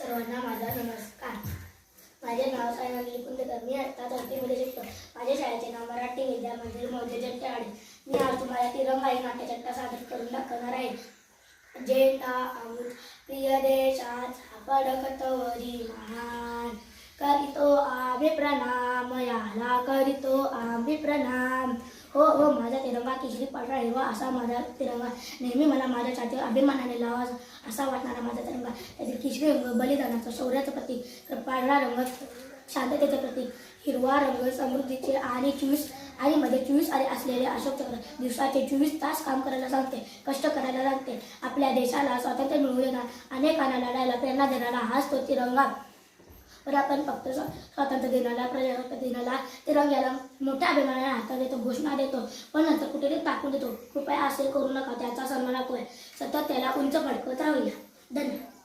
सर्वांना माझा नमस्कार. माझे नाव सायनाली कुंदेकर. मी आता चौथीमध्ये शिकतो. माझ्या शाळेचे नाव मराठी विद्या मंदिर मौजे जट्टेवाडी. मी आज तुम्हाला तिरंगा ही नाट्यचट्टा सादर करून दाखवणार आहे. झेंडा आमचा प्रिय देशाचा फडकतोरी महान, करीतो आम्ही प्रणाम, याला करीतो आम्ही प्रणाम. हो हो, माझा तिरंगा केशरी पांढरा हिरवा असा माझा तिरंगा. नेहमी मला माझ्या छातीवर अभिमानाने लावा असा वाटणारा माझा तिरंगा. त्यातील केशरी रंग बलिदानाचं, शौर्याचं प्रतीक, तर पांढरा रंग शांततेचे प्रतीक, हिरवा रंग समृद्धीचे आणि 24 मध्ये 24 आरे असलेले अशोक चक्र. दिवसाचे 24 तास काम करायला सांगते, कष्ट करायला सांगते. आपल्या देशाला स्वातंत्र्य मिळवून देणार, अनेकांना लढायला प्रेरणा देणारा हाच तो तिरंगा. पण आपण फक्त स्वातंत्र्य दिनाला, प्रजासत्ताक दिनाला तिरंग्याला मोठ्या अभिमानाने हातात देतो, घोषणा देतो, पण नंतर कुठेतरी टाकून देतो. कृपया असे करू नका. त्याचा सन्मान नको आहे. सतत त्याला उंच फडकवत राहूया. धन्यवाद.